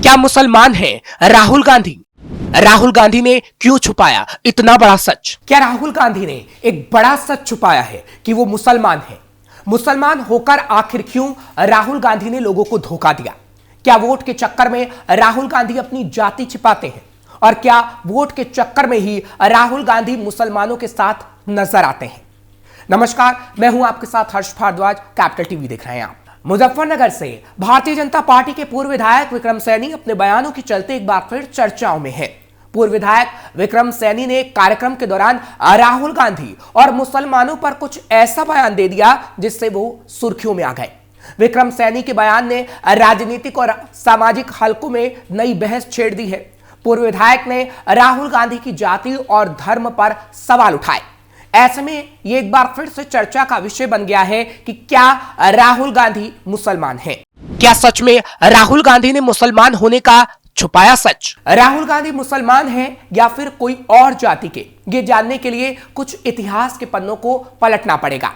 क्या मुसलमान हैं राहुल गांधी? राहुल गांधी ने क्यों छुपाया इतना बड़ा सच? क्या राहुल गांधी ने एक बड़ा सच छुपाया है कि वो मुसलमान हैं? मुसलमान होकर आखिर क्यों राहुल गांधी ने लोगों को धोखा दिया? क्या वोट के चक्कर में राहुल गांधी अपनी जाति छिपाते हैं? और क्या वोट के चक्कर में ही राहुल गांधी मुसलमानों के साथ नजर आते हैं? नमस्कार, मैं हूं आपके साथ हर्ष भारद्वाज। कैपिटल टीवी देख रहे हैं आप। मुजफ्फरनगर से भारतीय जनता पार्टी के पूर्व विधायक विक्रम सैनी अपने बयानों के चलते एक बार फिर चर्चाओं में है। पूर्व विधायक विक्रम सैनी ने एक कार्यक्रम के दौरान राहुल गांधी और मुसलमानों पर कुछ ऐसा बयान दे दिया जिससे वो सुर्खियों में आ गए। विक्रम सैनी के बयान ने राजनीतिक और सामाजिक हलकों में नई बहस छेड़ दी है। पूर्व विधायक ने राहुल गांधी की जाति और धर्म पर सवाल उठाए। ऐसे में ये एक बार फिर से चर्चा का विषय बन गया है कि क्या राहुल गांधी मुसलमान हैं? क्या सच में राहुल गांधी ने मुसलमान होने का छुपाया सच? राहुल गांधी मुसलमान हैं या फिर कोई और जाति के? ये जानने के लिए कुछ इतिहास के पन्नों को पलटना पड़ेगा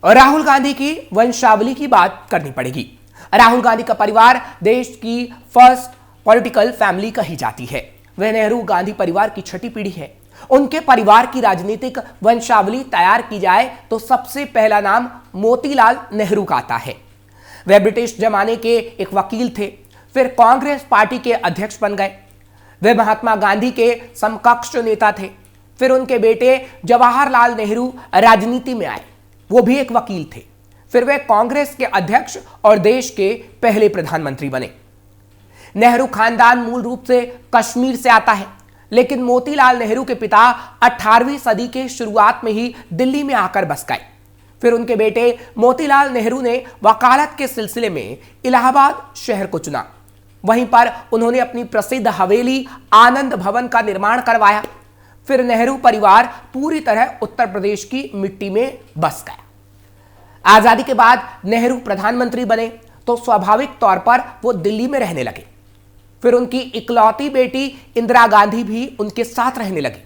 और राहुल गांधी की वंशावली की बात करनी पड़ेगी। राहुल गांधी का परिवार देश की फर्स्ट पॉलिटिकल फैमिली कही जाती है। वह नेहरू गांधी परिवार की छठी पीढ़ी है। उनके परिवार की राजनीतिक वंशावली तैयार की जाए तो सबसे पहला नाम मोतीलाल नेहरू का आता है। वे ब्रिटिश जमाने के एक वकील थे, फिर कांग्रेस पार्टी के अध्यक्ष बन गए। वे महात्मा गांधी के समकक्ष नेता थे। फिर उनके बेटे जवाहरलाल नेहरू राजनीति में आए, वो भी एक वकील थे। फिर वे कांग्रेस के अध्यक्ष और देश के पहले प्रधानमंत्री बने। नेहरू खानदान मूल रूप से कश्मीर से आता है, लेकिन मोतीलाल नेहरू के पिता 18वीं सदी के शुरुआत में ही दिल्ली में आकर बस गए। फिर उनके बेटे मोतीलाल नेहरू ने वकालत के सिलसिले में इलाहाबाद शहर को चुना। वहीं पर उन्होंने अपनी प्रसिद्ध हवेली आनंद भवन का निर्माण करवाया। फिर नेहरू परिवार पूरी तरह उत्तर प्रदेश की मिट्टी में बस गया। आजादी के बाद नेहरू प्रधानमंत्री बने तो स्वाभाविक तौर पर वो दिल्ली में रहने लगे। फिर उनकी इकलौती बेटी इंदिरा गांधी भी उनके साथ रहने लगी।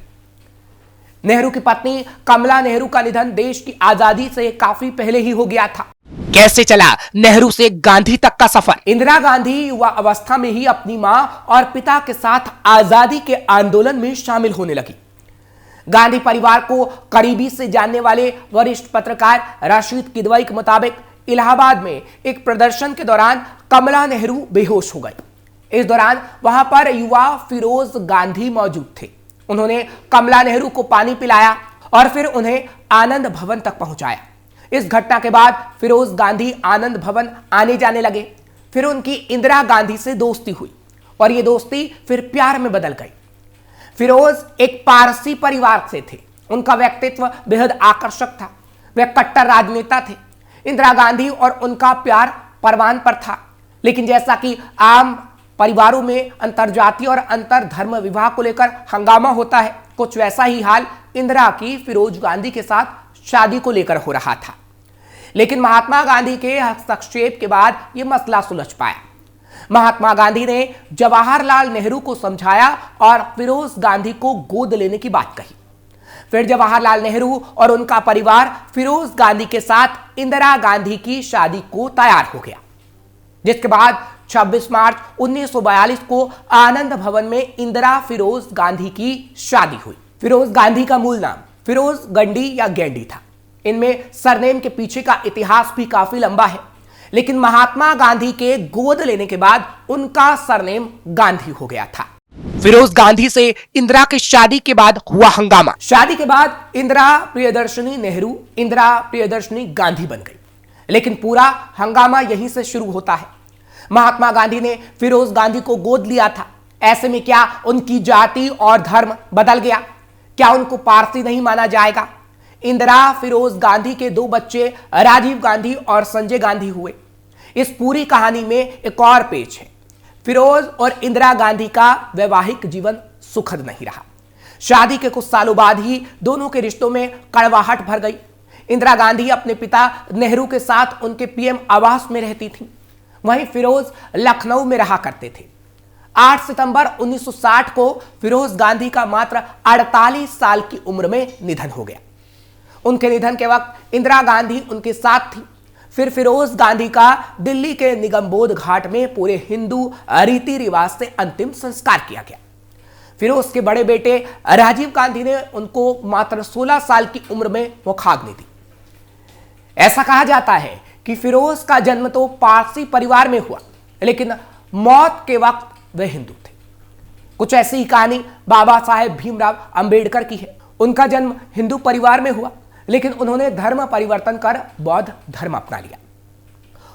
नेहरू की पत्नी कमला नेहरू का निधन देश की आजादी से काफी पहले ही हो गया था। कैसे चला नेहरू से गांधी तक का सफर? इंदिरा गांधी युवा अवस्था में ही अपनी मां और पिता के साथ आजादी के आंदोलन में शामिल होने लगी। गांधी परिवार को करीबी से जानने वाले वरिष्ठ पत्रकार रशीद किदवई के मुताबिक इलाहाबाद में एक प्रदर्शन के दौरान कमला नेहरू बेहोश हो गई। इस दौरान वहां पर युवा फिरोज गांधी मौजूद थे। उन्होंने कमला नेहरू को पानी पिलाया और फिर उन्हें आनंद भवन तक पहुंचाया। इस घटना के बाद फिरोज गांधी आनंद भवन आने जाने लगे। फिर उनकी इंदिरा गांधी से दोस्ती हुई और यह दोस्ती फिर प्यार में बदल गई। फिरोज एक पारसी परिवार से थे। उनका व्यक्तित्व बेहद आकर्षक था। वे कट्टर राजनेता थे। इंदिरा गांधी और उनका प्यार परवान पर था। लेकिन जैसा कि आम परिवारों में अंतरजातीय और अंतर धर्म विवाह को लेकर हंगामा होता है, कुछ वैसा ही हाल इंदिरा की फिरोज गांधी के साथ शादी को लेकर हो रहा था। लेकिन महात्मा गांधी के हस्तक्षेप के बाद यह मसला सुलझ पाया। महात्मा गांधी ने जवाहरलाल नेहरू को समझाया और फिरोज गांधी को गोद लेने की बात कही। फिर जवाहरलाल नेहरू और उनका परिवार फिरोज गांधी के साथ इंदिरा गांधी की शादी को तैयार हो गया, जिसके बाद 26 मार्च 1942 को आनंद भवन में इंदिरा फिरोज गांधी की शादी हुई। फिरोज गांधी का मूल नाम फिरोज गंडी या गैंडी था। इनमें सरनेम के पीछे का इतिहास भी काफी लंबा है, लेकिन महात्मा गांधी के गोद लेने के बाद उनका सरनेम गांधी हो गया था। फिरोज गांधी से इंदिरा की शादी के बाद हुआ हंगामा। शादी के बाद इंदिरा प्रियदर्शनी नेहरू इंदिरा प्रियदर्शनी गांधी बन गई, लेकिन पूरा हंगामा यहीं से शुरू होता है। महात्मा गांधी ने फिरोज गांधी को गोद लिया था। ऐसे में क्या उनकी जाति और धर्म बदल गया? क्या उनको पारसी नहीं माना जाएगा? इंदिरा फिरोज गांधी के 2 बच्चे राजीव गांधी और संजय गांधी हुए। इस पूरी कहानी में एक और पेच है। फिरोज और इंदिरा गांधी का वैवाहिक जीवन सुखद नहीं रहा। शादी के कुछ सालों बाद ही दोनों के रिश्तों में कड़वाहट भर गई। इंदिरा गांधी अपने पिता नेहरू के साथ उनके पीएम आवास में रहती थी। वहीं फिरोज लखनऊ में रहा करते थे। 8 सितंबर 1960 को फिरोज गांधी का मात्र 48 साल की उम्र में निधन हो गया। उनके निधन के वक्त इंदिरा गांधी उनके साथ थी। फिर फिरोज गांधी का दिल्ली के निगमबोध घाट में पूरे हिंदू रीति रिवाज से अंतिम संस्कार किया गया। फिरोज के बड़े बेटे राजीव गांधी ने उनको मात्र 16 साल की उम्र में मुखाग्नि दी। ऐसा कहा जाता है कि फिरोज का जन्म तो पारसी परिवार में हुआ, लेकिन मौत के वक्त वे हिंदू थे। कुछ ऐसी ही कहानी बाबा साहेब भीमराव अंबेडकर की है। उनका जन्म हिंदू परिवार में हुआ, लेकिन उन्होंने धर्म परिवर्तन कर बौद्ध धर्म अपना लिया।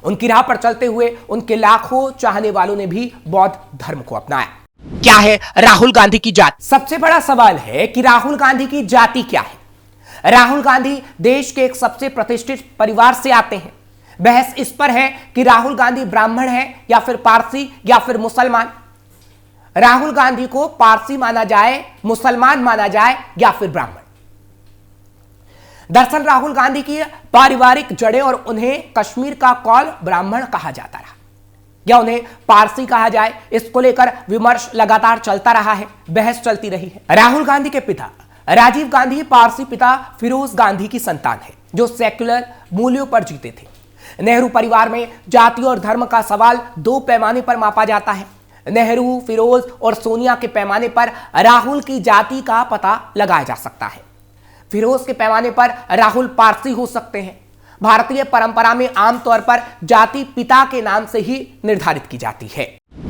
उनकी राह पर चलते हुए उनके लाखों चाहने वालों ने भी बौद्ध धर्म को अपनाया। क्या है राहुल गांधी की जाति? सबसे बड़ा सवाल है कि राहुल गांधी की जाति क्या है। राहुल गांधी देश के एक सबसे प्रतिष्ठित परिवार से आते हैं। बहस इस पर है कि राहुल गांधी ब्राह्मण है या फिर पारसी या फिर मुसलमान। राहुल गांधी को पारसी माना जाए, मुसलमान माना जाए या फिर ब्राह्मण। दरअसल राहुल गांधी की पारिवारिक जड़ें और उन्हें कश्मीर का कौल ब्राह्मण कहा जाता रहा या उन्हें पारसी कहा जाए, इसको लेकर विमर्श लगातार चलता रहा है, बहस चलती रही है। राहुल गांधी के पिता राजीव गांधी पारसी पिता फिरोज गांधी की संतान है, जो सेक्युलर मूल्यों पर जीते थे। नेहरू परिवार में जाति और धर्म का सवाल दो पैमाने पर मापा जाता है। नेहरू, फिरोज और सोनिया के पैमाने पर राहुल की जाति का पता लगाया जा सकता है। फिरोज के पैमाने पर राहुल पारसी हो सकते हैं। भारतीय परंपरा में आमतौर पर जाति पिता के नाम से ही निर्धारित की जाती है।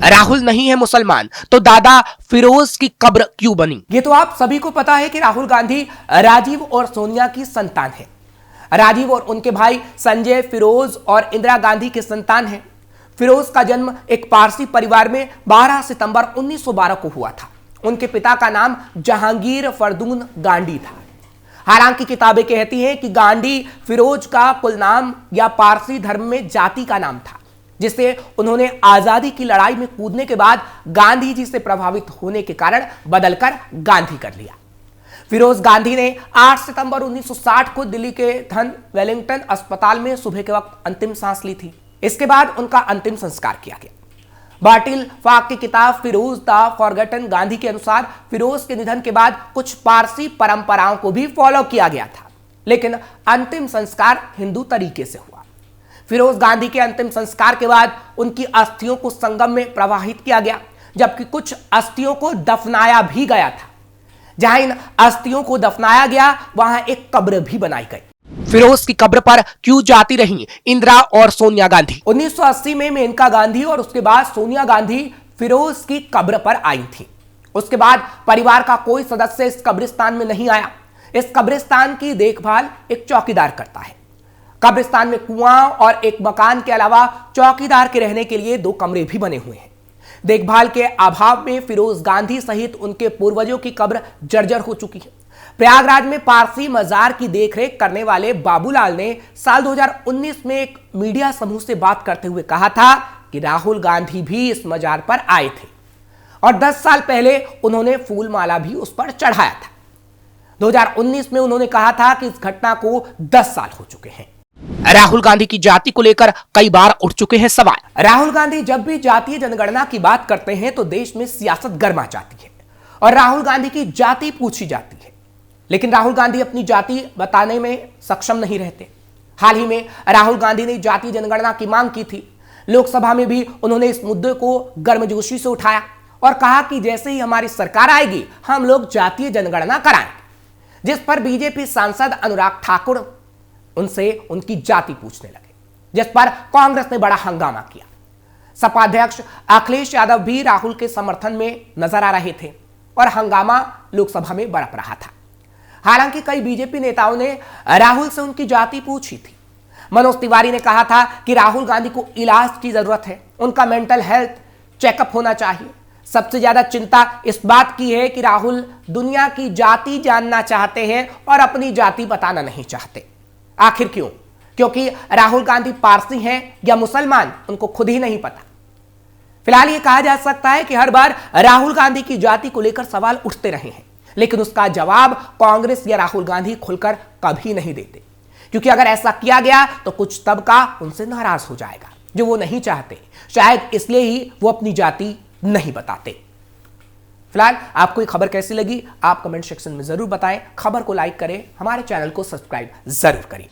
राहुल नहीं है मुसलमान तो दादा फिरोज की कब्र क्यों बनी? ये तो आप सभी को पता है कि राहुल गांधी राजीव और सोनिया की संतान है। राजीव और उनके भाई संजय फिरोज और इंदिरा गांधी के संतान हैं। फिरोज का जन्म एक पारसी परिवार में 12 सितंबर 1912 को हुआ था। उनके पिता का नाम जहांगीर फरदून गांधी था। हालांकि किताबें कहती हैं कि गांधी फिरोज का कुल नाम या पारसी धर्म में जाति का नाम था, जिसे उन्होंने आजादी की लड़ाई में कूदने के बाद गांधी जी से प्रभावित होने के कारण बदलकर गांधी कर लिया। फिरोज गांधी ने 8 सितंबर 1960 को दिल्ली के धन वेलिंगटन अस्पताल में सुबह के वक्त अंतिम सांस ली थी। इसके बाद उनका अंतिम संस्कार किया गया। बाटिल फाक की किताब फिरोज द फॉरगेटन गांधी के अनुसार फिरोज के निधन के बाद कुछ पारसी परंपराओं को भी फॉलो किया गया था, लेकिन अंतिम संस्कार हिंदू तरीके से हुआ। फिरोज गांधी के अंतिम संस्कार के बाद उनकी अस्थियों को संगम में प्रवाहित किया गया, जबकि कुछ अस्थियों को दफनाया भी गया था। जहां इन अस्थियों को दफनाया गया वहां एक कब्र भी बनाई गई। फिरोज की कब्र पर क्यों जाती रही इंदिरा और सोनिया गांधी? 1980 में मेनका गांधी और उसके बाद सोनिया गांधी फिरोज की कब्र पर आई थी। उसके बाद परिवार का कोई सदस्य इस कब्रिस्तान में नहीं आया। इस कब्रिस्तान की देखभाल एक चौकीदार करता है। कब्रिस्तान में कुआं और एक मकान के अलावा चौकीदार के रहने के लिए 2 कमरे भी बने हुए हैं। देखभाल के अभाव में फिरोज गांधी सहित उनके पूर्वजों की कब्र जर्जर हो चुकी है। प्रयागराज में पारसी मजार की देखरेख करने वाले बाबूलाल ने साल 2019 में एक मीडिया समूह से बात करते हुए कहा था कि राहुल गांधी भी इस मजार पर आए थे और 10 साल पहले उन्होंने फूलमाला भी उस पर चढ़ाया था। 2019 में उन्होंने कहा था कि इस घटना को 10 साल हो चुके हैं। राहुल गांधी की जाति को लेकर कई बार उठ चुके हैं सवाल। राहुल गांधी जब भी जातीय जनगणना की बात करते हैं तो देश में सियासत गर्मा जाती है और राहुल गांधी की जाति पूछी जाती है, लेकिन राहुल गांधी अपनी जाति बताने में सक्षम नहीं रहते। हाल ही में राहुल गांधी ने जातीय जनगणना की मांग की थी। लोकसभा में भी उन्होंने इस मुद्दे को गर्मजोशी से उठाया और कहा कि जैसे ही हमारी सरकार आएगी हम लोग जातीय जनगणना कराएंगे, जिस पर बीजेपी सांसद अनुराग ठाकुर उनसे उनकी जाति पूछने लगे, जिस पर कांग्रेस ने बड़ा हंगामा किया। सपा अध्यक्ष अखिलेश यादव भी राहुल के समर्थन में नजर आ रहे थे और हंगामा लोकसभा में बरप रहा था। हालांकि कई बीजेपी नेताओं ने राहुल से उनकी जाति पूछी थी। मनोज तिवारी ने कहा था कि राहुल गांधी को इलाज की जरूरत है, उनका मेंटल हेल्थ चेकअप होना चाहिए। सबसे ज्यादा चिंता इस बात की है कि राहुल दुनिया की जाति जानना चाहते हैं और अपनी जाति बताना नहीं चाहते। आखिर क्यों? क्योंकि राहुल गांधी पारसी हैं या मुसलमान उनको खुद ही नहीं पता। फिलहाल यह कहा जा सकता है कि हर बार राहुल गांधी की जाति को लेकर सवाल उठते रहे हैं, लेकिन उसका जवाब कांग्रेस या राहुल गांधी खुलकर कभी नहीं देते, क्योंकि अगर ऐसा किया गया तो कुछ तबका उनसे नाराज हो जाएगा, जो वो नहीं चाहते। शायद इसलिए ही वो अपनी जाति नहीं बताते। फिलहाल आपको ये खबर कैसी लगी आप कमेंट सेक्शन में जरूर बताएं। खबर को लाइक करें, हमारे चैनल को सब्सक्राइब जरूर करें।